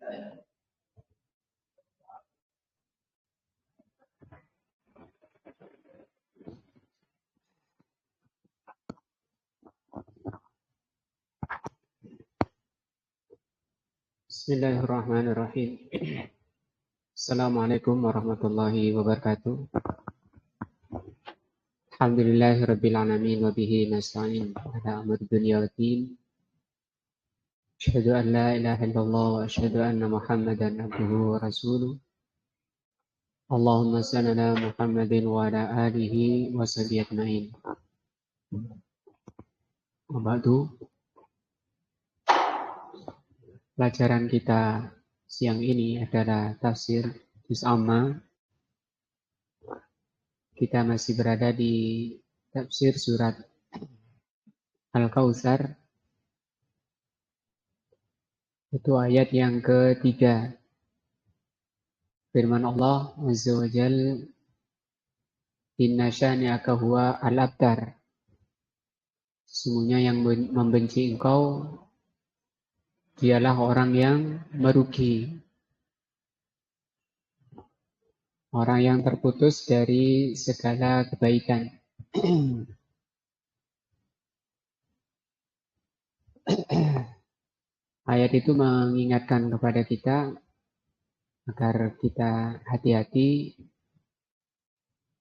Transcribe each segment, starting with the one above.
Bismillahirrahmanirrahim. Assalamualaikum warahmatullahi wabarakatuh. Alhamdulillahirabbil alamin wa bihi nasta'in ala amri dunya waddin. Asyhadu an la ilaha illallah wa asyhadu anna Muhammadan abduhu wa rasuluh. Allahumma shalli ala Muhammadin wa ala alihi wa sahbihi ajmain. Wa ba'du. Pelajaran kita siang ini adalah tafsir juz amma. Kita masih berada di tafsir surat Al-Kautsar. Itu ayat yang ketiga. Firman Allah Azza wa Jalla, inna syani'aka huwa al-abtar. Sesungguhnya yang membenci engkau dialah orang yang merugi. Orang yang terputus dari segala kebaikan. Ayat itu mengingatkan kepada kita agar kita hati-hati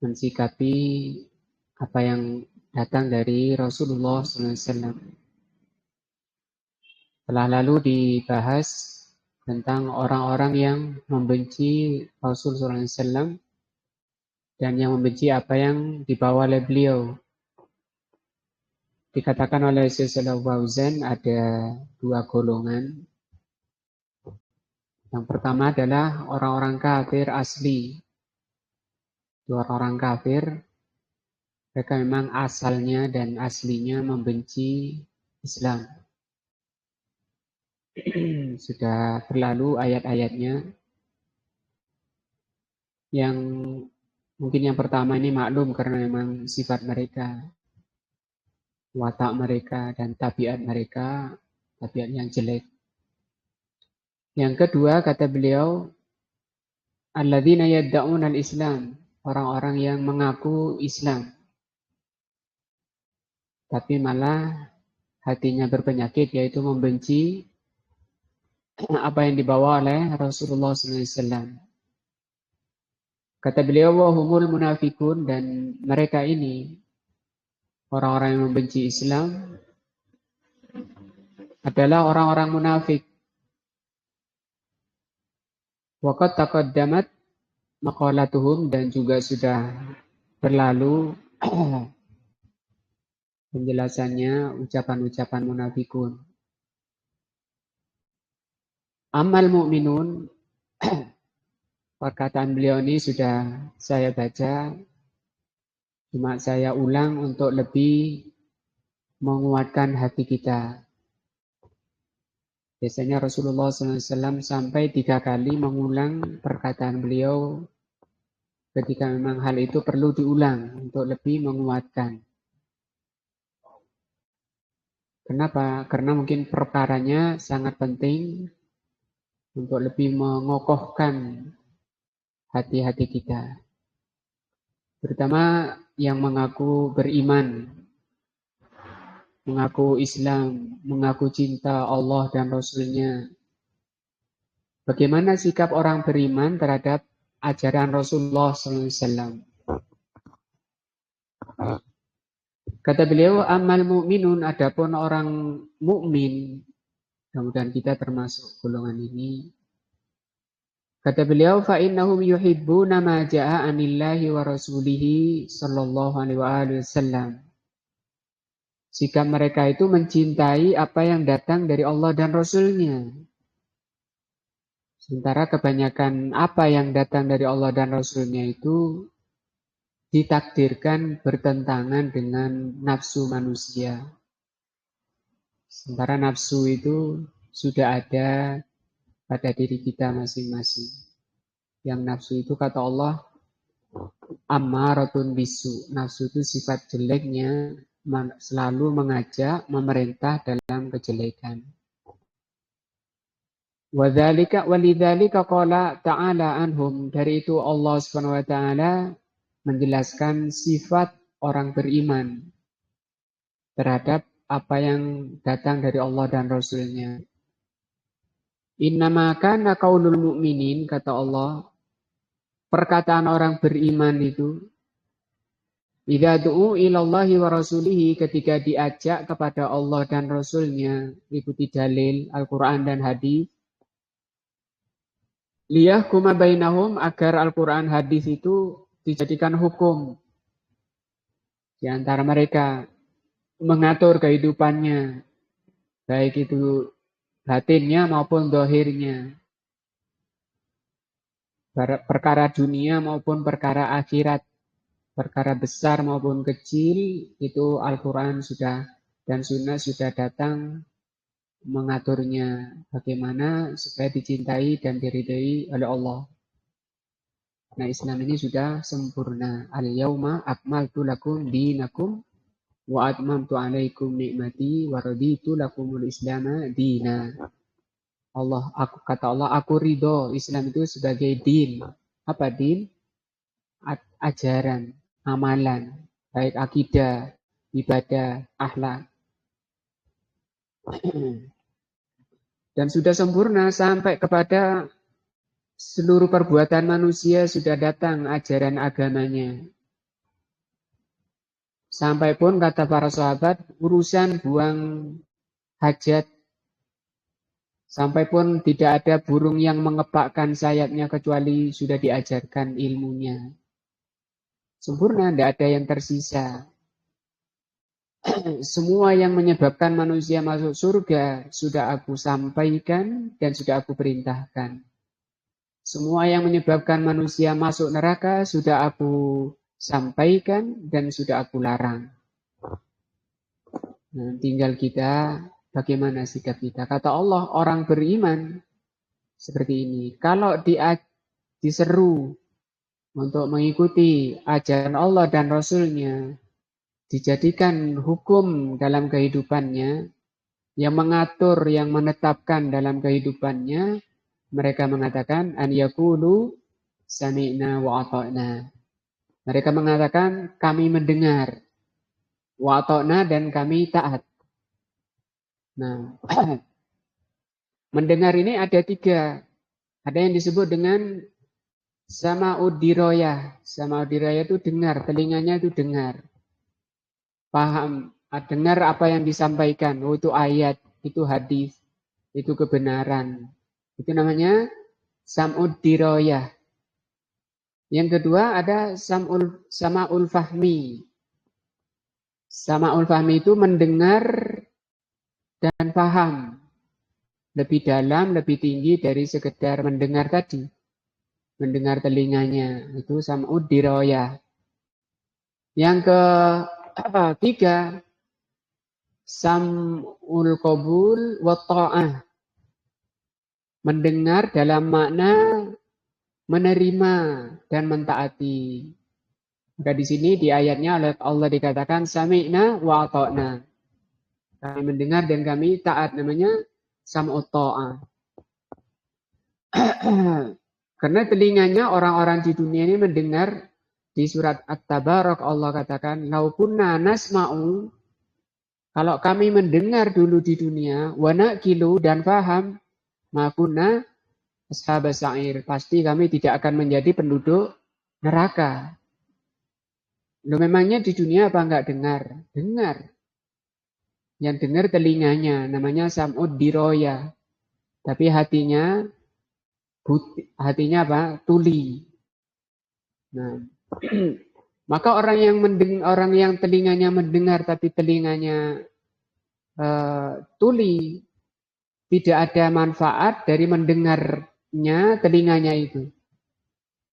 mensikapi apa yang datang dari Rasulullah SAW. Telah lalu dibahas tentang orang-orang yang membenci Rasulullah SAW dan yang membenci apa yang dibawa oleh beliau. Dikatakan oleh Syekh Shalih Fauzan ada dua golongan. Yang pertama adalah orang-orang kafir asli. Orang-orang kafir, mereka memang asalnya dan aslinya membenci Islam. Sudah berlalu ayat-ayatnya. Yang mungkin yang pertama ini maklum karena memang sifat mereka, watak mereka dan tabiat mereka, tabiat yang jelek. Yang kedua kata beliau, alladzina yadda'una al-Islam, orang-orang yang mengaku Islam tapi malah hatinya berpenyakit, yaitu membenci apa yang dibawa oleh Rasulullah SAW. Kata beliau, wahumul munafikun, dan mereka ini orang-orang yang membenci Islam adalah orang-orang munafik. Waqad taqaddamat maqalatuhum, dan juga sudah berlalu penjelasannya ucapan-ucapan munafikun. Amal mu'minun, perkataan beliau ini sudah saya baca, cuma saya ulang untuk lebih menguatkan hati kita. Biasanya Rasulullah SAW sampai 3 kali mengulang perkataan beliau ketika memang hal itu perlu diulang untuk lebih menguatkan. Kenapa? Karena mungkin perkaranya sangat penting untuk lebih mengokohkan hati-hati kita. Terutama yang mengaku beriman, mengaku Islam, mengaku cinta Allah dan Rasul-Nya. Bagaimana sikap orang beriman terhadap ajaran Rasulullah SAW? Kata beliau, amal mu'minun, adapun orang mukmin, mudah-mudahan kita termasuk golongan ini. Kata beliau, fa innahum yuhibbuna ma jaa'a anillahi wa rasulihi sallallahu alaihi wasallam. Sikap mereka itu mencintai apa yang datang dari Allah dan Rasul-Nya. Sementara kebanyakan apa yang datang dari Allah dan Rasul-Nya itu ditakdirkan bertentangan dengan nafsu manusia. Sementara nafsu itu sudah ada pada diri kita masing-masing. Yang nafsu itu kata Allah, ammaratun bisu. Nafsu itu sifat jeleknya selalu mengajak, memerintah dalam kejelekan. Walidzalika qala ta'ala anhum. Dari itu Allah Subhanahu wa taala menjelaskan sifat orang beriman terhadap apa yang datang dari Allah dan Rasul-Nya. Innama kana qaulul mu'minin, kata Allah, perkataan orang beriman itu idza du'u ilallahi wa rasulihi, ketika diajak kepada Allah dan Rasul-Nya, ikuti dalil Al-Quran dan hadis, liyahkuma bainahum, agar Al-Quran hadis itu dijadikan hukum di antara mereka, mengatur kehidupannya, baik itu batinnya maupun dohirnya, perkara dunia maupun perkara akhirat, perkara besar maupun kecil, itu Al-Quran sudah dan Sunnah sudah datang mengaturnya bagaimana supaya dicintai dan diridai oleh Allah. Nah, Islam ini sudah sempurna. Al-yauma akmaltu lakum dinakum wa atmamtu alaikum ni'mati wa raditu lakumul islama dina. Kata Allah, aku ridho Islam itu sebagai din. Apa din? Ajaran, amalan, baik akidah, ibadah, akhlak. Dan sudah sempurna sampai kepada seluruh perbuatan manusia sudah datang ajaran agamanya. Sampai pun kata para sahabat, urusan buang hajat, sampai pun tidak ada burung yang mengepakkan sayapnya kecuali sudah diajarkan ilmunya. Sempurna, tidak ada yang tersisa. Semua yang menyebabkan manusia masuk surga sudah aku sampaikan dan sudah aku perintahkan. Semua yang menyebabkan manusia masuk neraka sudah aku sampaikan dan sudah aku larang. Nah, tinggal kita bagaimana sikap kita. Kata Allah, orang beriman seperti ini. Kalau diseru untuk mengikuti ajaran Allah dan Rasul-Nya, dijadikan hukum dalam kehidupannya, yang mengatur, yang menetapkan dalam kehidupannya, mereka mengatakan an yaqulu sami'na wa ata'na. Mereka mengatakan kami mendengar, wa ata'na, dan kami taat. Nah, mendengar ini ada 3. Ada yang disebut dengan sama'ud diroyah. Sama'ud diroyah itu dengar, telinganya itu dengar. Paham, dengar apa yang disampaikan. Oh, itu ayat, itu hadis, itu kebenaran. Itu namanya sam'ud diroyah. Yang kedua ada sama'ul fahmi. Sama'ul fahmi itu mendengar dan paham. Lebih dalam, lebih tinggi dari sekedar mendengar tadi. Mendengar telinganya. Itu sam'ud diroyah. Yang ketiga, sam'ul qabul wa ta'ah. Mendengar dalam makna menerima dan mentaati. Maka di sini di ayatnya oleh Allah dikatakan sami'na wa ata'na. Kami mendengar dan kami taat, namanya sam'ut ta'ah. Karena telinganya orang-orang di dunia ini mendengar. Di surat At-Tabarak Allah katakan, lau kunna nasma'u, kalau kami mendengar dulu di dunia, wa naqilu, dan paham, ma kunna ashabas sa'ir, pasti kami tidak akan menjadi penduduk neraka. Loh, memangnya di dunia apa enggak dengar? Dengar. Yang dengar telinganya, namanya sam'ud diroya. Tapi hatinya apa? Tuli. Nah, maka orang yang telinganya mendengar tapi telinganya tuli, tidak ada manfaat dari mendengarnya telinganya itu.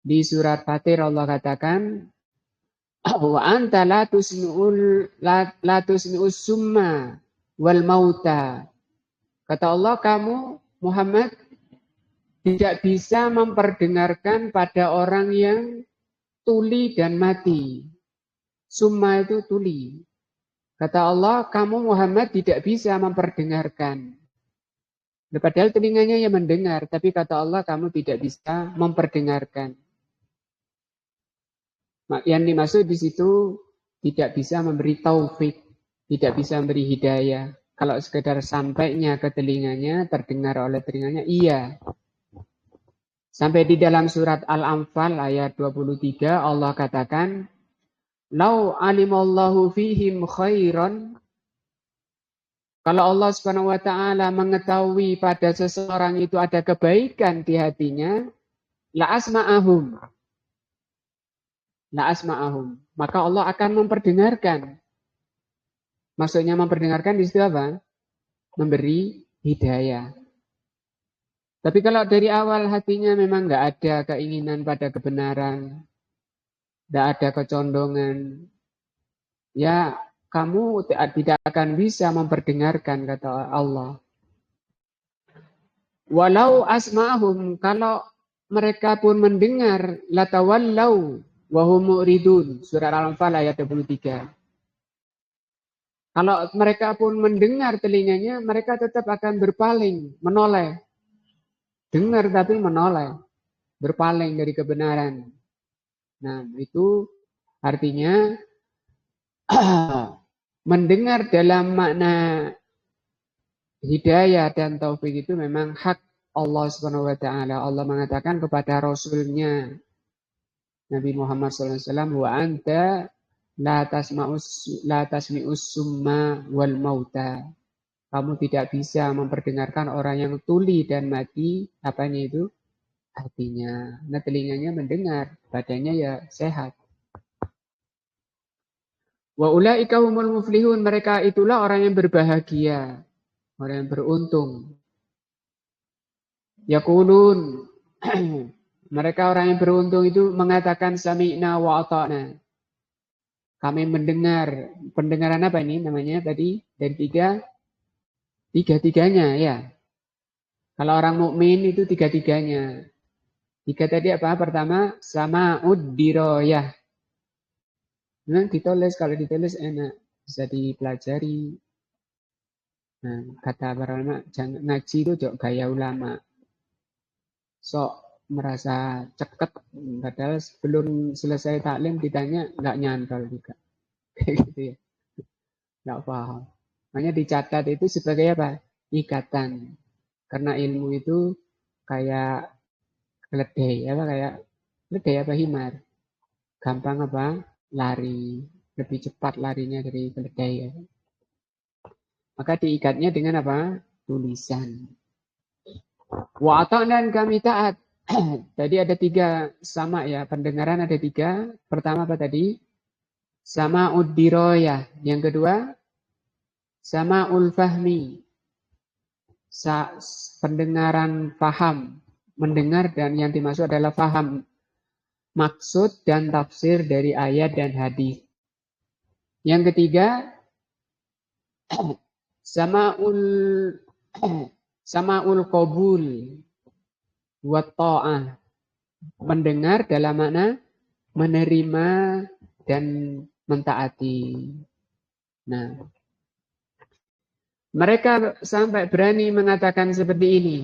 Di surat Fatir Allah katakan, wa anta la tusmi'us summa wal mauta. Kata Allah, kamu Muhammad tidak bisa memperdengarkan pada orang yang tuli dan mati. Summa itu tuli. Kata Allah, kamu Muhammad tidak bisa memperdengarkan Padahal telinganya yang mendengar, tapi kata Allah kamu tidak bisa memperdengarkan. Yang dimaksud di situ tidak bisa memberi taufik, tidak bisa memberi hidayah. Kalau sekedar sampainya ke telinganya, terdengar oleh telinganya, iya. Sampai di dalam surat Al-Anfal ayat 23 Allah katakan, "Lau alimallahu fihim khairan." Kalau Allah Subhanahu wa taala mengetahui pada seseorang itu ada kebaikan di hatinya, la asma'ahum. La asma'ahum. Maka Allah akan memperdengarkan. Maksudnya memperdengarkan di situ apa? Memberi hidayah. Tapi kalau dari awal hatinya memang nggak ada keinginan pada kebenaran, nggak ada kecondongan, ya kamu tidak akan bisa memperdengarkan, kata Allah. Walau asma'hum, kalau mereka pun mendengar, latawallau wahum mu'ridun. Surah Al-Anfal ayat 23. Kalau mereka pun mendengar telinganya, mereka tetap akan berpaling, menoleh. Dengar tapi menoleh, berpaling dari kebenaran. Nah, itu artinya mendengar dalam makna hidayah dan taufik itu memang hak Allah Subhanahu wa taala. Allah mengatakan kepada rasulnya Nabi Muhammad SAW, wa anta la tasmi'us summa wal mauta. Kamu tidak bisa memperdengarkan orang yang tuli dan mati, apanya itu? Hatinya. Nah, telinganya mendengar, badannya ya sehat. Wa ulaika humul muflihun, mereka itulah orang yang berbahagia, orang yang beruntung. Yaqulun, mereka orang yang beruntung itu mengatakan sami'na wa ata'na. Kami mendengar. Pendengaran apa ini namanya tadi? Dari tiga-tiganya ya. Kalau orang mukmin itu tiga-tiganya. Tiga tadi apa? Pertama, sama'ud diroyah. Nah, ditulis, kalau ditulis enak, bisa dipelajari. Nah, kata para ulama, jangan ngaji itu gaya ulama. Sok merasa ceket, padahal sebelum selesai taklim ditanya nggak nyantol juga. Kayak gitu ya. Nggak paham. Makanya dicatat itu sebagai apa? Ikatan. Karena ilmu itu kayak keledai, apa kayak keledai apa himar. Gampang apa? Lari. Lebih cepat larinya dari keledai ya. Maka diikatnya dengan apa? Tulisan. Wa dan kami taat. Tadi ada tiga sama ya. Pendengaran ada tiga. Pertama apa tadi? Sama uddiroyah. Yang kedua, sama ulfahmi. Pendengaran faham. Mendengar dan yang dimaksud adalah faham. Maksud dan tafsir dari ayat dan hadis. Yang ketiga, samaul qabul wa ta'ah. Mendengar dalam makna menerima dan mentaati. Nah, mereka sampai berani mengatakan seperti ini.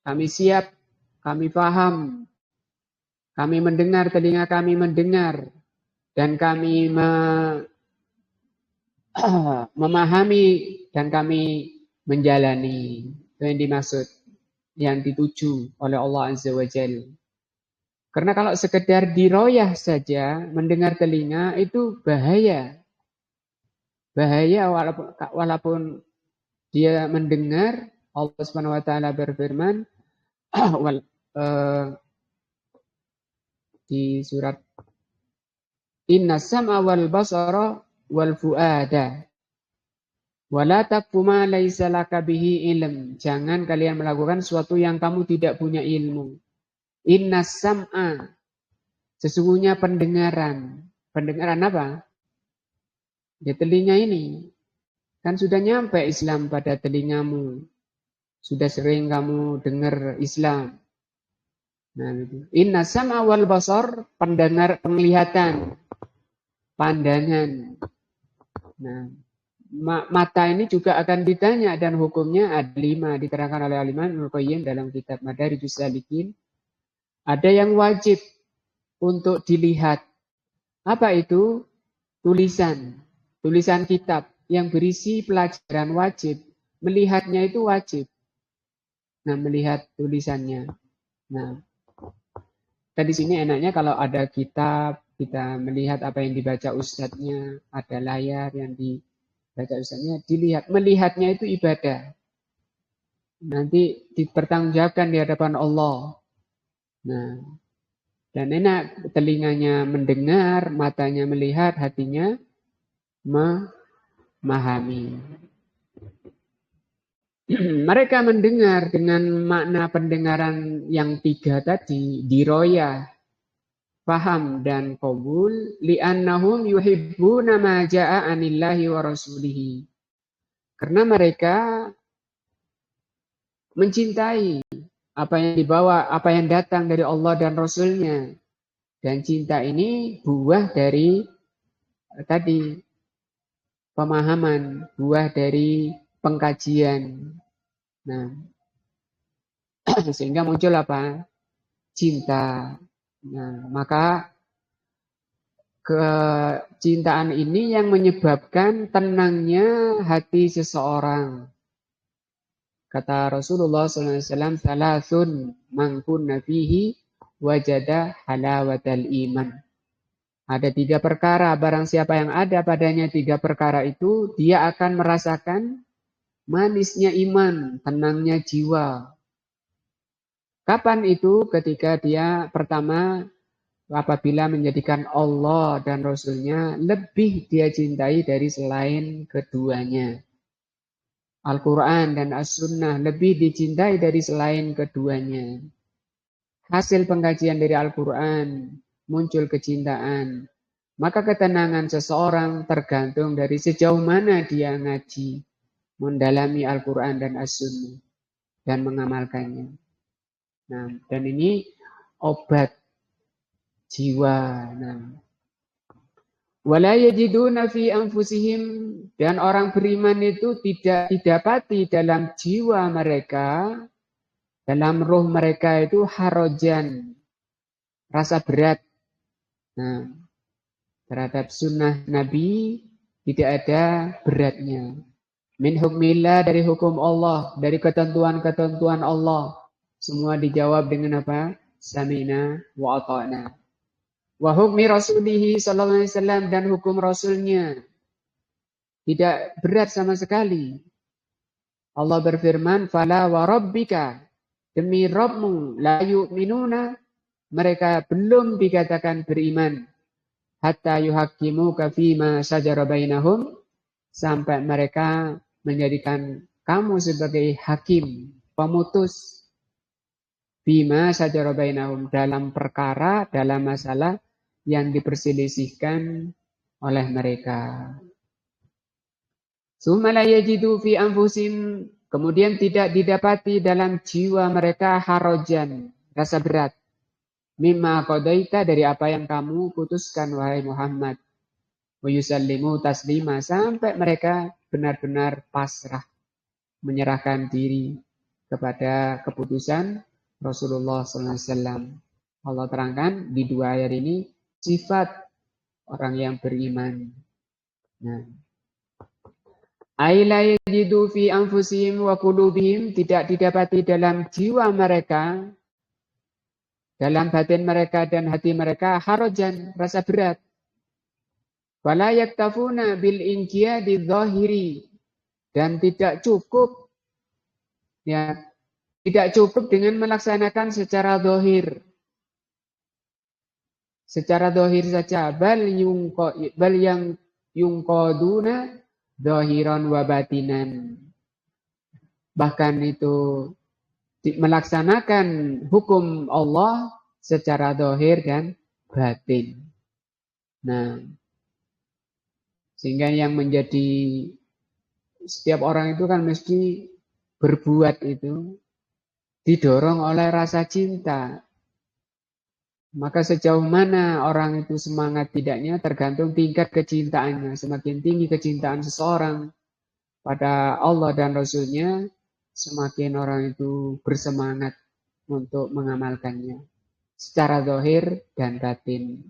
Kami siap, kami paham, kami mendengar, telinga kami mendengar, dan kami memahami dan kami menjalani. Itu yang dimaksud, yang dituju oleh Allah Azza wa Jalla. Karena kalau sekedar diroyah saja, mendengar telinga itu bahaya. Bahaya walaupun dia mendengar, Allah Subhanahu wa taala berfirman di surat Inna sam'a wal basara wal fuada wala taqfu ma laisa laka bihi ilm. Jangan kalian melakukan sesuatu yang kamu tidak punya ilmu. Inna sam'a, sesungguhnya pendengaran. Pendengaran apa? Ya telinga ini. Kan sudah nyampe Islam pada telingamu. Sudah sering kamu dengar Islam. Nah, itu. Inna sam'a wal basar, pendengar, penglihatan, pandangan. Nah, Mata ini juga akan ditanya dan hukumnya ada 5 diterangkan oleh Al-Imam Ibnu Qayyim dalam kitab Madarijus Salikin. Ada yang wajib untuk dilihat. Apa itu? Tulisan. Tulisan kitab yang berisi pelajaran wajib. Melihatnya itu wajib. Nah, melihat tulisannya. Nah, di sini enaknya kalau ada kitab, kita melihat apa yang dibaca ustadznya, ada layar yang dibaca ustadznya, dilihat. Melihatnya itu ibadah. Nanti dipertanggungjawabkan di hadapan Allah. Nah, dan enak telinganya mendengar, matanya melihat, hatinya memahami. Mereka mendengar dengan makna pendengaran yang 3 tadi, diroyah, paham dan qabul, li'annahum yuhibbuna ma ja'a anillahi wa rasulihi. Karena mereka mencintai apa yang dibawa, apa yang datang dari Allah dan Rasulnya. Dan cinta ini buah dari tadi pemahaman, buah dari pengkajian. Nah, sehingga muncul apa? Cinta. Nah, maka kecintaan ini yang menyebabkan tenangnya hati seseorang. Kata Rasulullah SAW, salasun man kunna fihi wajada halawatal iman. Ada 3 perkara, barang siapa yang ada padanya 3 perkara itu, dia akan merasakan manisnya iman, tenangnya jiwa. Kapan itu? Ketika dia pertama, apabila menjadikan Allah dan Rasulnya lebih dia cintai dari selain keduanya. Al-Quran dan As-Sunnah lebih dicintai dari selain keduanya. Hasil pengkajian dari Al-Quran, muncul kecintaan. Maka ketenangan seseorang tergantung dari sejauh mana dia ngaji, mendalami Al-Quran dan As-Sunnah, dan mengamalkannya. Nah, dan ini obat jiwa. Nah, wala yajiduna fi anfusihim, dan orang beriman itu tidak didapati dalam jiwa mereka, dalam ruh mereka itu harajan, rasa berat. Nah, terhadap sunnah Nabi tidak ada beratnya. Min hukmillah, dari hukum Allah, dari ketentuan-ketentuan Allah, semua dijawab dengan apa? Sami'na wa ata'na. Wa hukmi rasulihi sallallahu alaihi wasallam, dan hukum rasulnya tidak berat sama sekali. Allah berfirman, fala wa rabbika, demi Rabbmu, la yu'minuna, mereka belum dikatakan beriman, hatta yuhaqqimuka fima sajara bainahum, sampai mereka menjadikan kamu sebagai hakim, pemutus, bima sajara bainahum, dalam perkara, dalam masalah yang diperselisihkan oleh mereka. Summa la yajidu fi anfusim, kemudian tidak didapati dalam jiwa mereka harajan, rasa berat. Mimma qadaita, dari apa yang kamu putuskan wahai Muhammad. Wa yusallimu taslima, sampai mereka benar-benar pasrah, menyerahkan diri kepada keputusan Rasulullah SAW. Allah terangkan di 2 ayat ini sifat orang yang beriman. Nah, aila yajidu fi anfusihim wa qulubihim, tidak didapati dalam jiwa mereka, dalam batin mereka dan hati mereka, harajan, rasa berat. Wala yaktafuna bil inqiyadi dzahiri, dan tidak cukup, ya, tidak cukup dengan melaksanakan secara zahir. Secara zahir saja, bal yang yungqaduna zahiran wa batinan. Bahkan itu melaksanakan hukum Allah secara zahir dan batin. Nah, sehingga yang menjadi setiap orang itu kan mesti berbuat itu didorong oleh rasa cinta. Maka sejauh mana orang itu semangat tidaknya tergantung tingkat kecintaannya. Semakin tinggi kecintaan seseorang, pada Allah dan Rasul-Nya, semakin orang itu bersemangat untuk mengamalkannya secara zahir dan batin.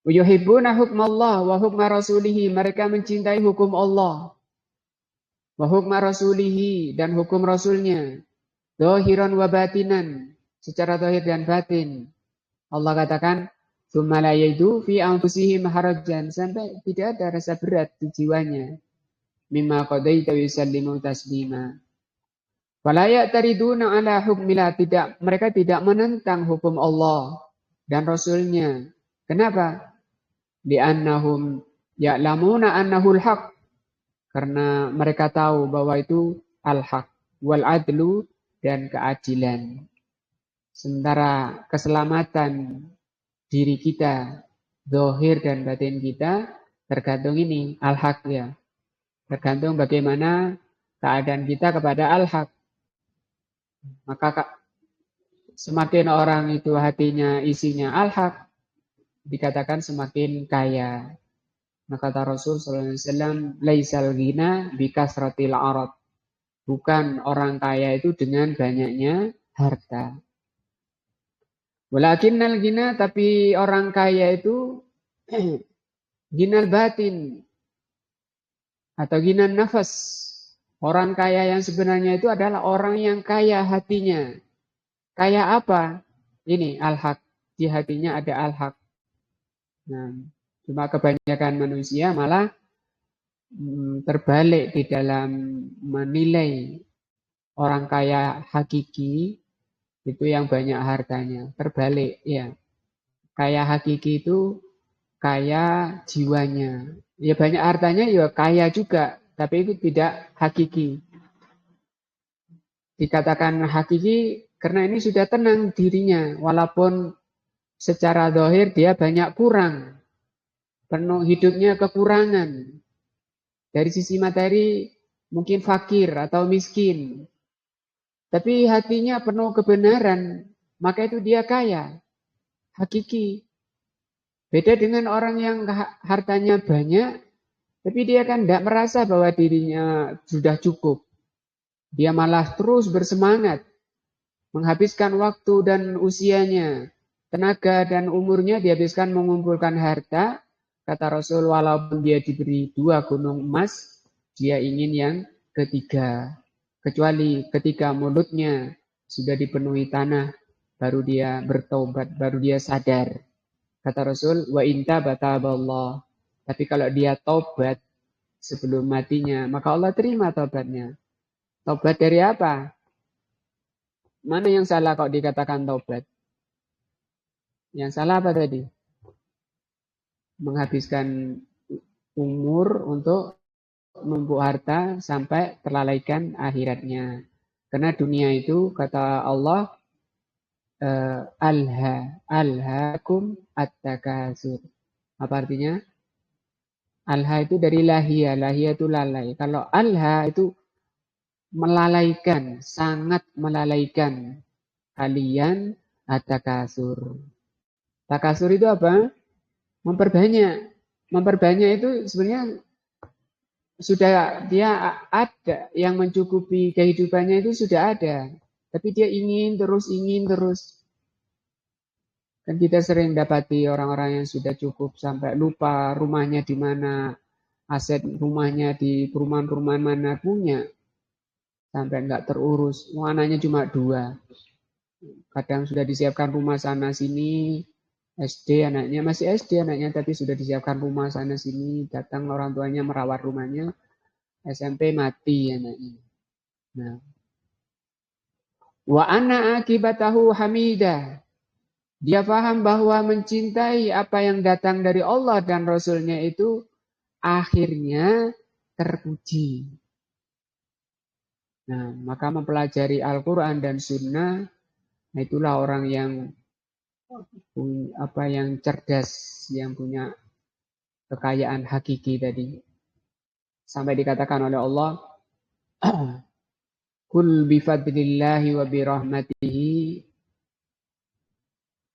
Yuhibbuna hukmallah wa hukma rasulihi. Mereka mencintai hukum Allah. Wa hukma rasulihi. Dan hukum Rasulnya. Zahiran wa batinan. Secara zahir dan batin. Allah katakan, Tsumma la yajidu fi anfusihim harajan. Sampai tidak ada rasa berat di jiwanya. Mimma qadaita wa yusallimu taslima. Wala ya'tariduna ala hukmillah. Mereka tidak menentang hukum Allah dan Rasulnya. Kenapa? Li'annahum ya'lamuna annahul haq. Karena mereka tahu bahwa itu al-haq. Wal adlu dan keadilan. Sementara keselamatan diri kita, zahir dan batin kita, tergantung ini, al-haq ya. Tergantung bagaimana keadaan kita kepada al-haq. Maka semakin orang itu hatinya isinya al-haq, dikatakan semakin kaya. Maka kata Rasul SAW, laisal ghina bikasratil arad. Bukan orang kaya itu dengan banyaknya harta. Walakinnal ghina, tapi orang kaya itu ghinal batin atau ghinan nafas. Orang kaya yang sebenarnya itu adalah orang yang kaya hatinya. Kaya apa? Ini al-haq. Di hatinya ada al-haq. Nah, cuma kebanyakan manusia malah terbalik di dalam menilai orang kaya hakiki itu yang banyak hartanya. Terbalik ya. Kaya hakiki itu kaya jiwanya. Ya banyak hartanya ya kaya juga, tapi itu tidak hakiki. Dikatakan hakiki karena ini sudah tenang dirinya, walaupun secara zahir dia banyak kurang. Penuh hidupnya kekurangan. Dari sisi materi mungkin fakir atau miskin. Tapi hatinya penuh kebenaran, maka itu dia kaya. Hakiki. Beda dengan orang yang hartanya banyak, tapi dia kan tidak merasa bahwa dirinya sudah cukup. Dia malah terus bersemangat. Menghabiskan waktu dan usianya, tenaga dan umurnya dihabiskan mengumpulkan harta. Kata Rasul, walaupun dia diberi 2 gunung emas, dia ingin yang ketiga. Kecuali ketika mulutnya sudah dipenuhi tanah, baru dia bertobat, baru dia sadar. Kata Rasul, wa inta bataballah. Tapi kalau dia tobat sebelum matinya, maka Allah terima tobatnya. Tobat dari apa? Mana yang salah kok dikatakan tobat? Yang salah apa tadi? Menghabiskan umur untuk menumpuk harta sampai terlalaikan akhiratnya. Karena dunia itu kata Allah alhaakum at-takasur. Apa artinya? Alha itu dari lahia, lahia itu lalai. Kalau alha itu melalaikan, sangat melalaikan kalian at-takasur. Takasur itu apa? Memperbanyak. Memperbanyak itu sebenarnya sudah dia ada yang mencukupi kehidupannya itu sudah ada. Tapi dia ingin terus. Kan kita sering dapati orang-orang yang sudah cukup sampai lupa rumahnya di mana, aset rumahnya di perumahan-perumahan mana punya. Sampai enggak terurus. Anaknya cuma 2. Kadang sudah disiapkan rumah sana sini. SD anaknya, masih SD anaknya, tapi sudah disiapkan rumah sana sini, datang orang tuanya merawat rumahnya, SMP mati anaknya. Nah, wa anna akibatahu hamidah. Dia paham bahwa mencintai apa yang datang dari Allah dan Rasulnya itu akhirnya terpuji. Nah, maka mempelajari Al-Quran dan Sunnah, itulah orang yang cerdas, yang punya kekayaan hakiki tadi. Sampai dikatakan oleh Allah, Kul bifadlillahi wa birahmatihi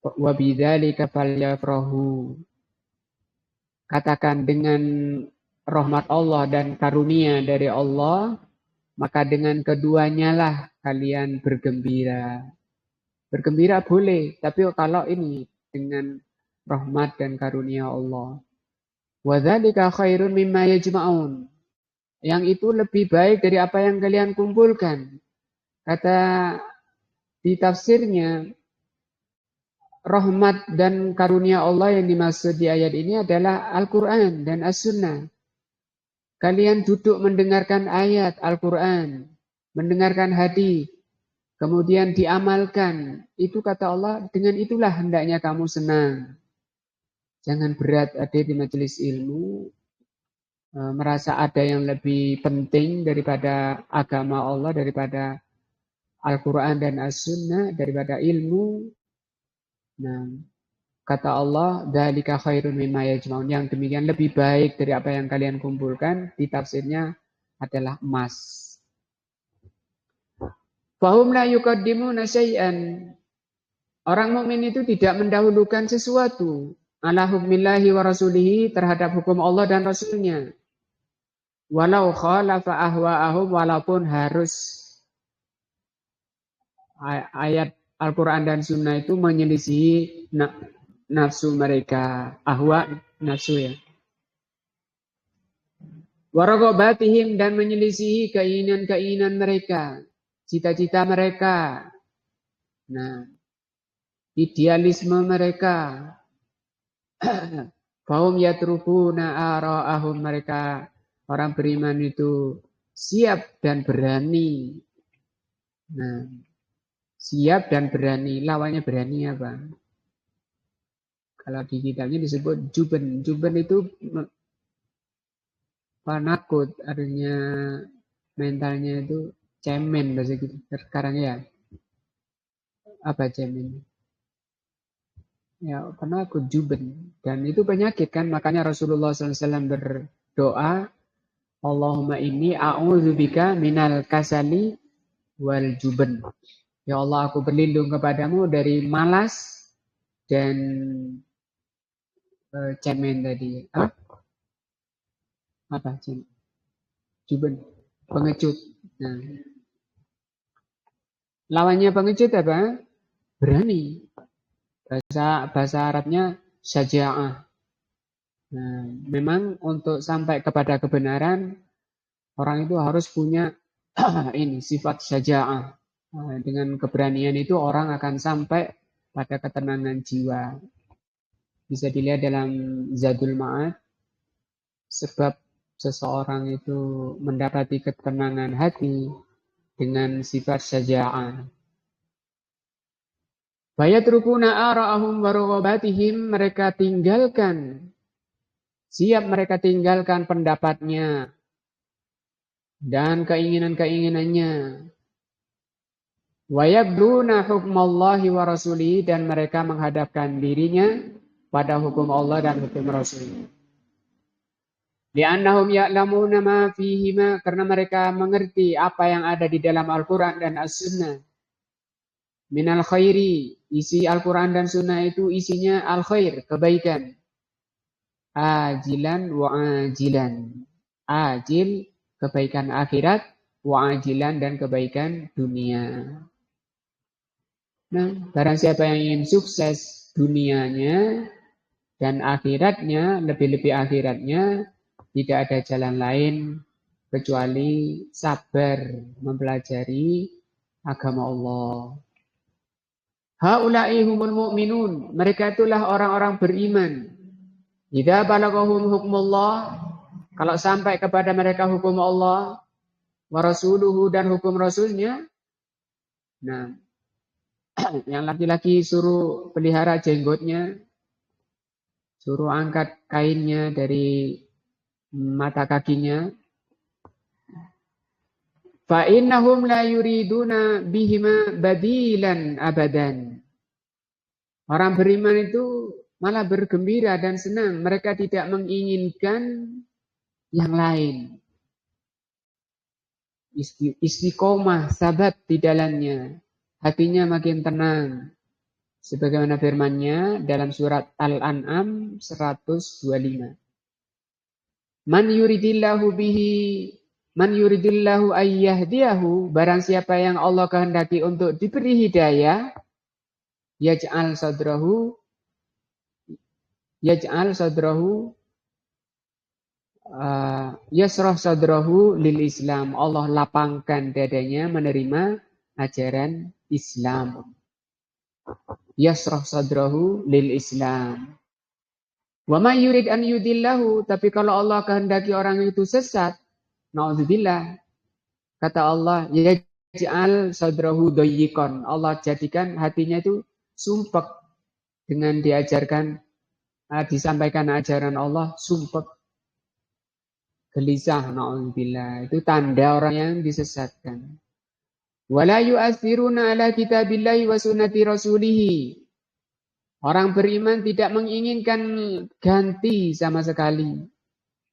wa bidzalika falyafrahu. Katakan dengan rahmat Allah dan karunia dari Allah, maka dengan keduanya lah kalian bergembira. Bergembira boleh, tapi kalau ini dengan rahmat dan karunia Allah. Wa dzalika khairun mimma yajma'un. Yang itu lebih baik dari apa yang kalian kumpulkan. Kata di tafsirnya, rahmat dan karunia Allah yang dimaksud di ayat ini adalah Al-Quran dan As-Sunnah. Kalian duduk mendengarkan ayat Al-Quran, mendengarkan hadis, kemudian diamalkan. Itu kata Allah, dengan itulah hendaknya kamu senang. Jangan berat ada di majelis ilmu, merasa ada yang lebih penting daripada agama Allah, daripada Al-Quran dan As-Sunnah, daripada ilmu. Nah, kata Allah, dzalika khairun mimma yajma'un. Yang demikian lebih baik dari apa yang kalian kumpulkan. Di tafsirnya adalah emas. Fahum la yuqaddimuna syai'an. Orang mukmin itu tidak mendahulukan sesuatu ala hukmillahi wa rasulihi terhadap hukum Allah dan Rasulnya. Walau khalafa ahwa'ahum, walaupun harus ayat Al-Quran dan Sunnah itu menyelisihi nafsu mereka. Ahwa, nafsu ya. Waraghabatihim, dan menyelisihi keinginan-keinginan mereka, cita-cita mereka. Nah, idealisme mereka. Fahum yatrukuna ara'ahum, mereka orang beriman itu siap dan berani. Nah, siap dan berani. Lawannya berani apa? Kalau di kitabnya disebut juben. Juben itu penakut, artinya mentalnya itu cemen bahasa gitu. Sekarang ya. Apa cemen? Ya, penakut juben. Dan itu penyakit kan. Makanya Rasulullah SAW berdoa, Allahumma inni a'udzubika minal kasali wal juben. Ya Allah, aku berlindung kepadamu dari malas dan cemen tadi. Apa cemen? Juben, pengecut. Nah, lawannya pengecut apa? Berani. Bahasa Arabnya syaja'ah. Nah, memang untuk sampai kepada kebenaran, orang itu harus punya ini sifat syaja'ah. Nah, dengan keberanian itu orang akan sampai pada ketenangan jiwa. Bisa dilihat dalam Zadul Ma'ad, sebab seseorang itu mendapati ketenangan hati dengan sifat syaja'ah. Fayatrukuna ara'ahum wa raghabatihim, mereka tinggalkan, siap mereka tinggalkan pendapatnya dan keinginan-keinginannya. Wa yabduna hukmallahi wa rasulihi, dan mereka menghadapkan dirinya pada hukum Allah dan hukum Rasul. Li'annahum ya'lamuna ma fihima, karena mereka mengerti apa yang ada di dalam Al-Quran dan As-Sunnah. Minal khairi, isi Al-Quran dan Sunnah itu isinya al-khair, kebaikan. Ajilan wa ajilan. Ajil, kebaikan akhirat, wa ajilan, dan kebaikan dunia. Nah, barang siapa yang ingin sukses dunianya dan akhiratnya, lebih-lebih akhiratnya, tidak ada jalan lain kecuali sabar mempelajari agama Allah. Haula'i humul mu'minun, mereka itulah orang-orang beriman. Idza balaghahum hukmullah, kalau sampai kepada mereka hukum Allah, wa rasuluhu, dan hukum Rasulnya. Nah, yang laki-laki suruh pelihara jenggotnya, suruh angkat kainnya dari mata kakinya. Fa innahum la yuriduna bihima badilan abadan. Orang beriman itu malah bergembira dan senang. Mereka tidak menginginkan yang lain. Istiqomah, sabat di dalamnya. Hatinya makin tenang. Sebagaimana firman-Nya dalam surat Al-An'am 125. Man yuridillahu ayyahdiyahu, barang siapa yang Allah kehendaki untuk diberi hidayah, yaj'al sadrahu yasrah sadrahu lil Islam. Allah lapangkan dadanya menerima ajaran Islam. Yasrah sadrahu lil Islam. Wa may yurid an yudillahu, tapi kalau Allah kehendaki orang itu sesat, naudzubillah, kata Allah, yaj'al sadrahu dayyikon. Allah jadikan hatinya itu sumpek dengan disampaikan ajaran Allah, sumpek, gelisah, naudzubillah. Itu tanda orang yang disesatkan. Wala yu'athiruna ala kitabillahi wa sunnati rasulihi. Orang beriman tidak menginginkan ganti sama sekali.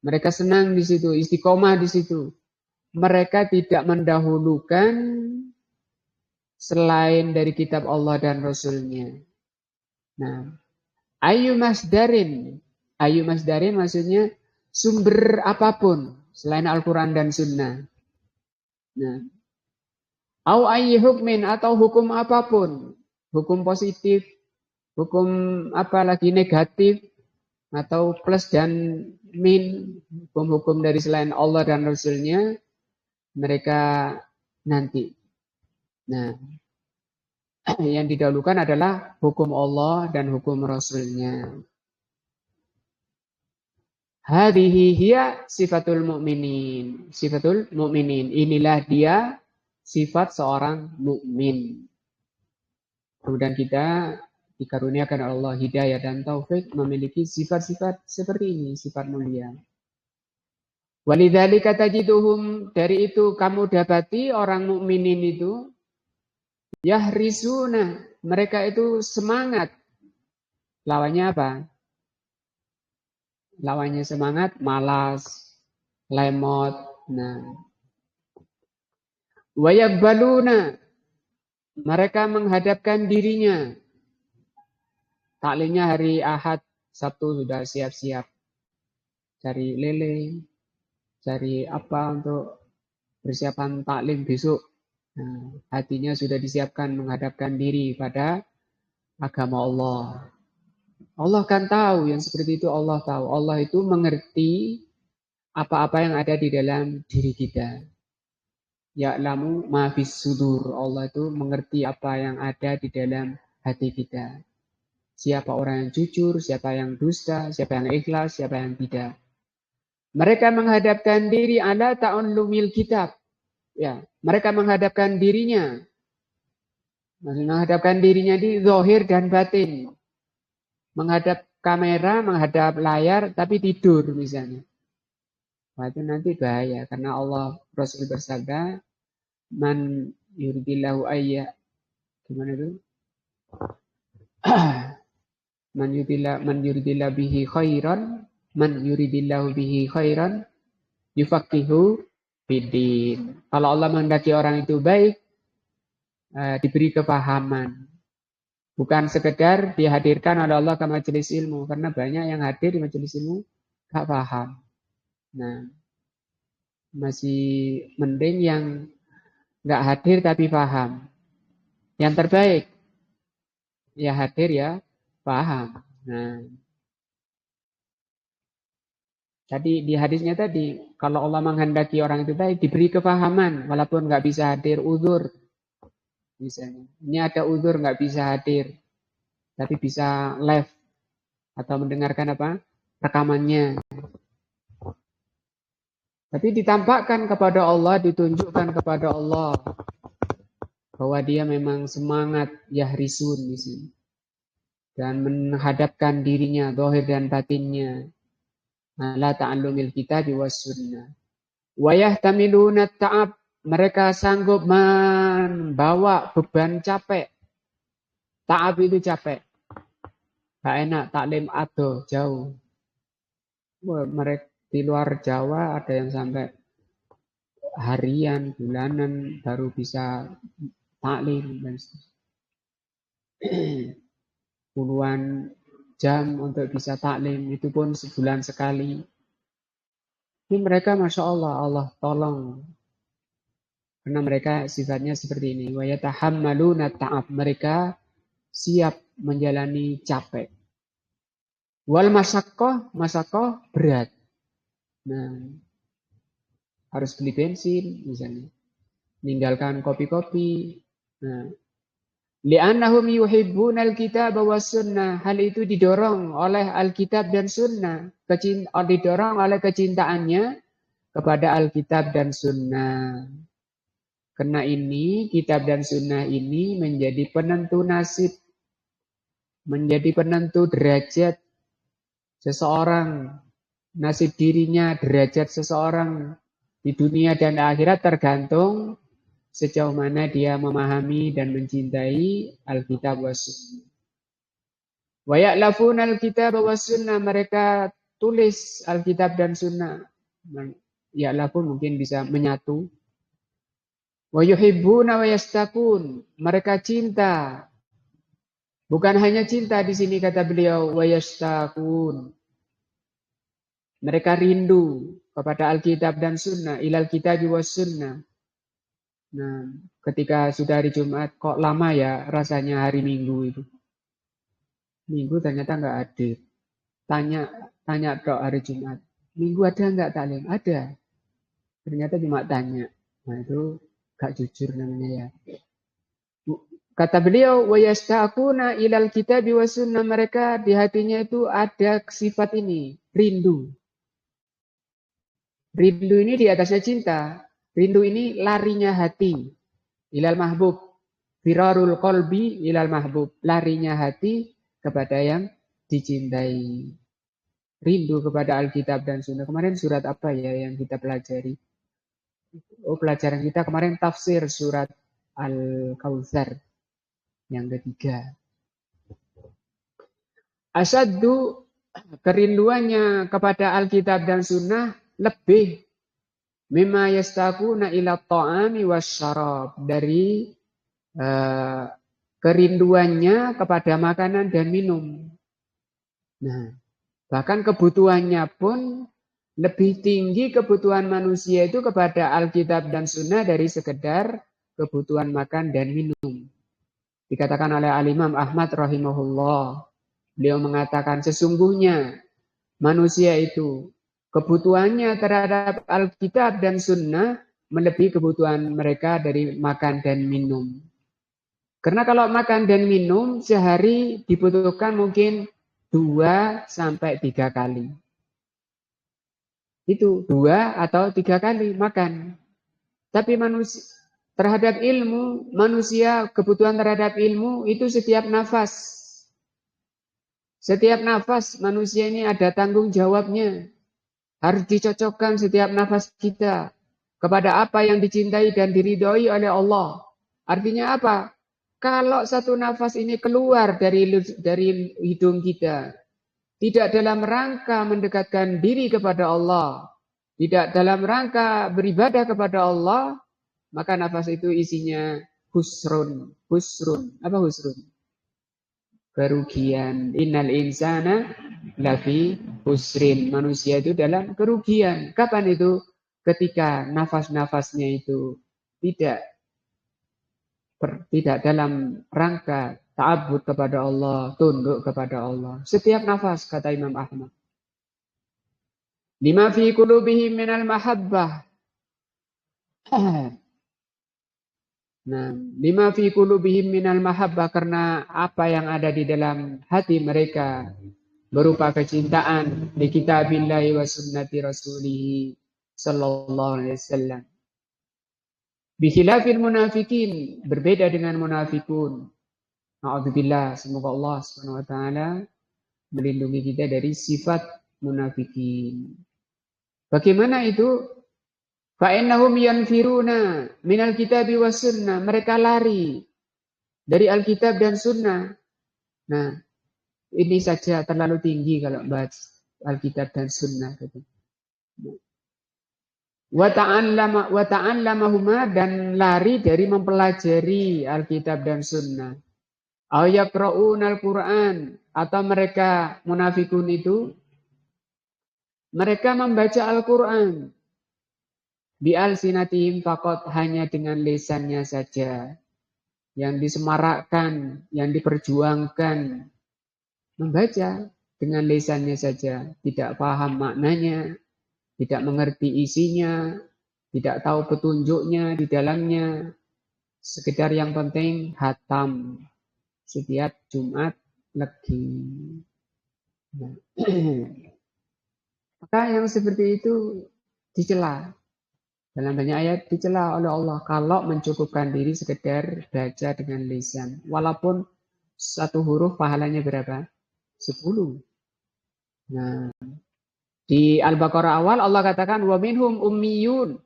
Mereka senang di situ, istiqomah di situ. Mereka tidak mendahulukan selain dari kitab Allah dan Rasulnya. Nah, ayu masdarin maksudnya sumber apapun selain Al-Quran dan Sunnah. Nah, au ayyi hukmin, atau hukum apapun, hukum positif, hukum apalagi negatif, atau plus dan min, hukum-hukum dari selain Allah dan Rasulnya, mereka nanti. Nah, yang didahulukan adalah hukum Allah dan hukum Rasulnya. Hadhihi hiya sifatul mu'minin. Sifatul mu'minin. Inilah dia sifat seorang mukmin. Kemudian kita dikaruniakan Allah hidayah dan taufik memiliki sifat-sifat seperti ini, sifat mulia. Walidzalika tajiduhum, dari itu kamu dapati orang mukminin itu yahrisuna, mereka itu semangat. Lawannya apa? Lawannya semangat, malas, lemot. Nah, wayaqbaluna, mereka menghadapkan dirinya. Taklimnya hari Ahad, Sabtu sudah siap-siap. Cari lele, cari apa untuk persiapan taklim besok. Nah, hatinya sudah disiapkan menghadapkan diri pada agama Allah. Allah kan tahu, yang seperti itu Allah tahu. Allah itu mengerti apa-apa yang ada di dalam diri kita. Ya'lamu ma fis sudur. Allah itu mengerti apa yang ada di dalam hati kita. Siapa orang yang jujur, siapa yang dusta, siapa yang ikhlas, siapa yang tidak. Mereka menghadapkan diri ala ta'allumil kitab. Ya, mereka menghadapkan dirinya. Menghadapkan dirinya di zahir dan batin. Menghadap kamera, menghadap layar, tapi tidur misalnya. Wah, itu nanti bahaya. Karena Allah Rasul bersabda, man yuridillahu ayya. Gimana itu? Man yuridillahu bihi khairan, man yuridillahu bihi khairan, yufaqihu fiddin. Kalau Allah menghendaki orang itu baik, diberi kepahaman. Bukan sekedar dihadirkan oleh Allah ke majelis ilmu. Karena banyak yang hadir di majelis ilmu gak paham. Nah, masih mending yang gak hadir tapi paham. Yang terbaik, ya hadir ya paham. Nah, tadi di hadisnya tadi, kalau Allah menghendaki orang itu baik, diberi kepahaman, walaupun nggak bisa hadir, uzur. Misalnya, ini ada uzur nggak bisa hadir, tapi bisa live atau mendengarkan apa rekamannya. Tapi ditampakkan kepada Allah, ditunjukkan kepada Allah bahwa dia memang semangat yahrisun di sini. Dan menghadapkan dirinya, zahir dan batinnya, ala ta'allumil kitab was sunnah. Wa yahtamiluna ta'ab, mereka sanggup membawa beban capek. Ta'ab itu capek. Gak enak taklim ado jauh. Mereka di luar Jawa ada yang sampai harian, bulanan baru bisa taklim dan puluhan jam untuk bisa taklim, itu pun sebulan sekali. Ini mereka Masya Allah, Allah tolong. Karena mereka sifatnya seperti ini. Wa yatahammaluna ta'ab. Mereka siap menjalani capek. Wal masakoh berat. Nah, harus beli bensin misalnya. Meninggalkan kopi-kopi. Nah, li'annahum yuhibbunal kitab was sunnah. Hal itu didorong oleh Alkitab dan sunnah. Didorong oleh kecintaannya kepada Alkitab dan sunnah. Karena ini, kitab dan sunnah ini menjadi penentu nasib. Menjadi penentu derajat seseorang. Nasib dirinya, derajat seseorang di dunia dan akhirat tergantung sejauh mana dia memahami dan mencintai Alkitab wa sunnah. Wa ya'lafuna Alkitab wa sunnah. Mereka tulis Alkitab dan sunnah. Ya'lafun mungkin bisa menyatu. Wa yuhibbuna wa yastakun. Mereka cinta. Bukan hanya cinta di sini kata beliau. Wa yastakun. Mereka rindu kepada Alkitab dan sunnah. Ilal kitab wa sunnah. Nah, ketika sudah hari Jumat, kok lama ya rasanya hari Minggu itu. Minggu ternyata nggak ada. Tanya dok hari Jumat. Minggu ada nggak taklim? Ada. Ternyata cuma tanya. Nah itu gak jujur namanya ya. Kata beliau, wa yastaquna ilal kitabi wa sunnah. Mereka di hatinya itu ada sifat ini, rindu. Rindu ini di atasnya cinta. Rindu ini larinya hati. Ilal mahbub. Firarul qalbi ilal mahbub. Larinya hati kepada yang dicintai. Rindu kepada Alkitab dan Sunnah. Kemarin surat apa ya yang kita pelajari? Oh, pelajaran kita kemarin tafsir surat Al-Kautsar yang ketiga. Asaddu, kerinduannya kepada Alkitab dan Sunnah lebih mimma yastaquna ila ta'ami wasyarab, dari kerinduannya kepada makanan dan minum. Nah, bahkan kebutuhannya pun lebih tinggi kebutuhan manusia itu kepada Alkitab dan Sunnah dari sekedar kebutuhan makan dan minum. Dikatakan oleh Al-Imam Ahmad rahimahullah. Beliau mengatakan sesungguhnya manusia itu kebutuhannya terhadap Alkitab dan Sunnah melebihi kebutuhan mereka dari makan dan minum. Karena kalau makan dan minum sehari dibutuhkan mungkin 2 sampai 3 kali. Itu 2 atau 3 kali makan. Tapi manusia terhadap ilmu, manusia kebutuhan terhadap ilmu itu setiap nafas. Setiap nafas manusia ini ada tanggung jawabnya. Harus dicocokkan setiap nafas kita kepada apa yang dicintai dan diridhoi oleh Allah. Artinya apa? Kalau satu nafas ini keluar dari hidung kita, tidak dalam rangka mendekatkan diri kepada Allah, tidak dalam rangka beribadah kepada Allah, maka nafas itu isinya husrun. Husrun. Apa husrun? Kerugian. Innal insana lafi husrin. Manusia itu dalam kerugian. Kapan itu? Ketika nafas-nafasnya itu tidak dalam rangka ta'abbud kepada Allah, tunduk kepada Allah. Setiap nafas, kata Imam Ahmad. Lima fi qulubihim minal mahabbah. Nah, lima fi qulubihim minal mahabbah, karena apa yang ada di dalam hati mereka berupa kecintaan di kitabillahi wa sunnati rasulih sallallahu alaihi wasallam. Bikhilafil munafikin, berbeda dengan munafikun. Na'udzubillah, semoga Allah Subhanahu wa taala melindungi kita dari sifat munafikin. Bagaimana itu? Fa'innahum yanfiruna minal kitabi was sunnah. Mereka lari dari Alkitab dan Sunnah. Nah, ini saja terlalu tinggi kalau bahas Alkitab dan Sunnah. Wa ta'allamahuma, dan lari dari mempelajari Alkitab dan Sunnah. Aw yaqra'unal Qur'an, atau mereka munafikun itu Mereka membaca Al-Quran. Bi'alsinatihim faqat, hanya dengan lisannya saja. Yang disemarakkan, yang diperjuangkan. Membaca dengan lisannya saja. Tidak paham maknanya. Tidak mengerti isinya. Tidak tahu petunjuknya di dalamnya. Sekedar yang penting hatam. Setiap Jumat legi. Nah. Maka yang seperti itu dicela. Dalam banyak ayat dicela oleh Allah kalau mencukupkan diri sekedar baca dengan lisan. Walaupun satu huruf pahalanya berapa? 10. Nah, di Al-Baqarah awal Allah katakan wa minhum ummiyun.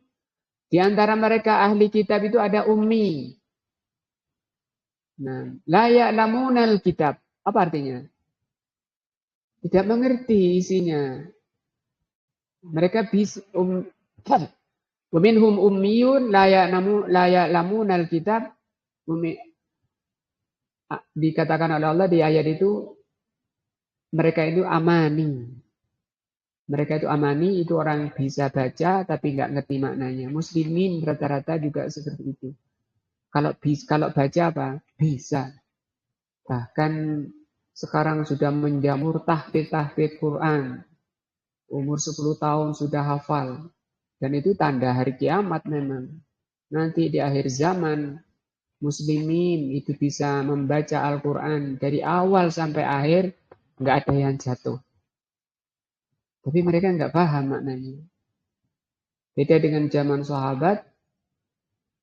Di antara mereka ahli kitab itu ada ummi. Nah, la ya'lamunal kitab. Apa artinya? Tidak mengerti isinya. Mereka bisa wa minhum ummiyun la ya'lamunal kitab. Dikatakan oleh Allah di ayat itu mereka itu amani. Mereka itu amani, itu orang bisa baca tapi nggak ngerti maknanya. Muslimin rata-rata juga seperti itu. Kalau baca apa? Bisa. Bahkan sekarang sudah menjamur tahfidz Quran. Umur 10 tahun sudah hafal. Dan itu tanda hari kiamat memang. Nanti di akhir zaman Muslimin itu bisa membaca Al-Quran dari awal sampai akhir, nggak ada yang jatuh. Tapi mereka nggak paham maknanya. Beda dengan zaman sahabat,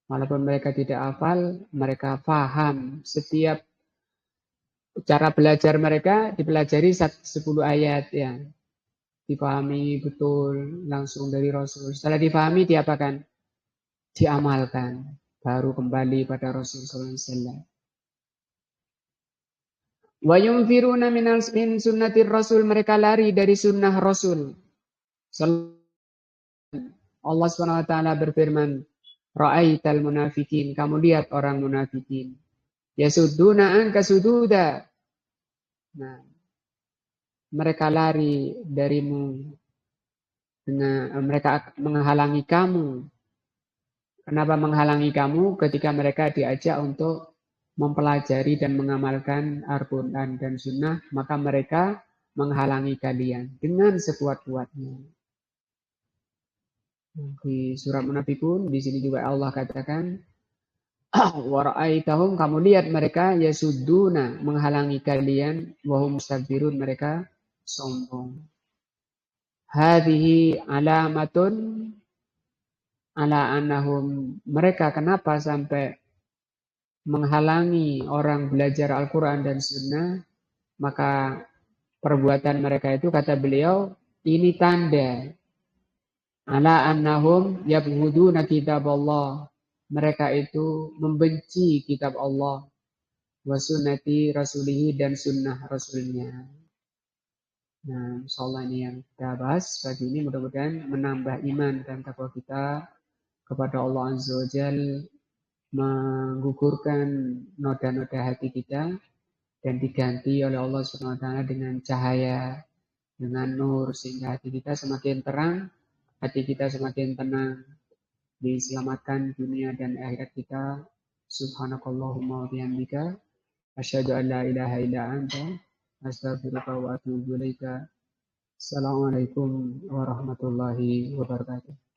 walaupun mereka tidak hafal, mereka paham. Setiap cara belajar mereka dipelajari 10 ayat ya. Dipahami betul langsung dari Rasul. Setelah dipahami diapakan? Diamalkan. Baru kembali pada Rasul SAW. Wa yunfiruna min sunnatir Rasul, mereka lari dari sunnah Rasul. Allah SWT berfirman, ra'aital munafikin, kamu lihat orang munafikin. Yasudduna anka sududa. Nah, mereka lari darimu. Mereka menghalangi kamu. Kenapa menghalangi kamu? Ketika mereka diajak untuk mempelajari dan mengamalkan Al-Quran dan Sunnah, maka mereka menghalangi kalian dengan sekuat-kuatnya. Di surat Munafikun, di sini juga Allah katakan, wara'aitahum, kamu lihat mereka yasudduna, menghalangi kalian, wahum mustakbirun, mereka sombong. Hadhihi alamatun ala annahum, mereka kenapa sampai menghalangi orang belajar Al-Quran dan Sunnah, maka perbuatan mereka itu, kata beliau, ini tanda ala annahum yabghuduna kitab Allah, mereka itu membenci kitab Allah wa sunnati rasulihi, dan sunnah rasulnya. Nah, insyaallah ini yang kita bahas pagi ini, mudah-mudahan menambah iman dan takwa kita kepada Allah Azza wa Jalla, menggugurkan noda-noda hati kita dan diganti oleh Allah SWT dengan cahaya, dengan nur, sehingga hati kita semakin terang, hati kita semakin tenang, diselamatkan dunia dan akhirat kita. Subhanakallahumma wa bihamdika asyhadu an la ilaha illa anta astaghfiruka wa atubu ilaika. Assalamualaikum warahmatullahi wabarakatuh.